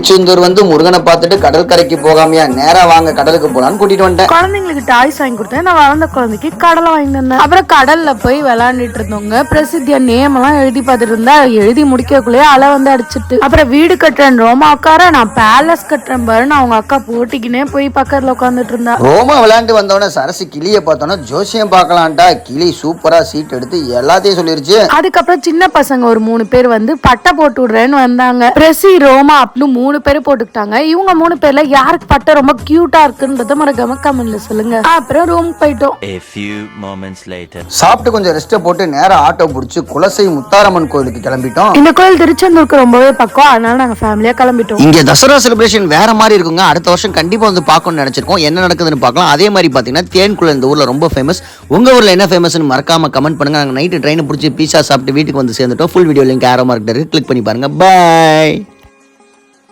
திருச்செந்தூர் வந்து முருகனை பார்த்துட்டு கடற்கரைக்கு போகாமையா நேரா வாங்க கடலுக்கு போலான்னு கூட்டிட்டு வந்துட்டேன். குழந்தைங்களுக்கு டாய்ஸ் வாங்கி கொடுத்தேன். நான் வளர்ந்த குழந்தைக்கு கடலை வாங்கி தந்தேன். அப்புறம் கடல்ல போய் விளையாண்டுட்டு இருந்தவங்க பிரசித்தியா நேம் எல்லாம் எழுதி பார்த்துட்டு இருந்தா எழுதி முடிக்கக்குள்ளேயே அலை வந்து அடிச்சிட்டு அப்புறம் வீடு கட்டுறேன் ரோமா உட்கார நான் பேலஸ் கட்டுறேன் பாருன்னு அவங்க அக்கா போட்டிக்கினே போய் பக்கத்துல உட்காந்துட்டு இருந்தா. ரோமா விளையாண்டு வந்தோடனே சரசு கிளியை பார்த்தோன்னா ஜோசியம் பார்க்கலான்டா. கிளி சூப்பரா சீட் எடுத்து எல்லாத்தையும் சொல்லிருச்சு. அதுக்கப்புறம் சின்ன பசங்க ஒரு 3 பேர் வந்து பட்டை போட்டு விடுறேன்னு வந்தாங்க. பிரசி ரோமா அப்படின்னு 3 பேர் போட்டுக்கிட்டாங்க. இவங்க 3 பேர்ல யாருக்கு பட்டை ரொம்ப கியூட்டா இருக்குன்றத மறக்காம கமெண்ட்ல சொல்லுங்க. அப்புறம் ரூம் போயிட்டோம். சாப்பிட்டு கொஞ்சம் ரெஸ்ட் போட்டு நேரா ஆட்டோ பிடிச்சு குலசை முத்தாரம்மன் கோயிலுக்கு கிளம்பிட்டோம். இந்த கோயில் திருச்செந்தூருக்கு ரொம்பவே பக்கம். அதனால நாங்க ஃபேமிலியா கிளம்பிட்டோம். இங்க தசரா செலிப்ரேஷன் வேற மாதிரி இருக்குங்க. அடுத்த வருஷம் கண்டிப்பா வந்து பார்க்கணும்னு நினைச்சிருக்கோம். என்ன நடக்குதுன்னு பார்க்கலாம். அதே மாதிரி பாத்தீங்கன்னா தேன்குளம் இந்த ஊர்ல ரொம்ப ஃபேமஸ். உங்க ஊர்ல என்ன ஃபேமஸ்னு மறக்காம கமெண்ட் பண்ணுங்க. நாங்க நைட்டு ட்ரெயினை பிடிச்சி பீஸா சாப்பிட்டு வீட்டுக்கு வந்து சேர்ந்துட்டோம். Full video link arrow mark click பண்ணி பாருங்க. பாய்.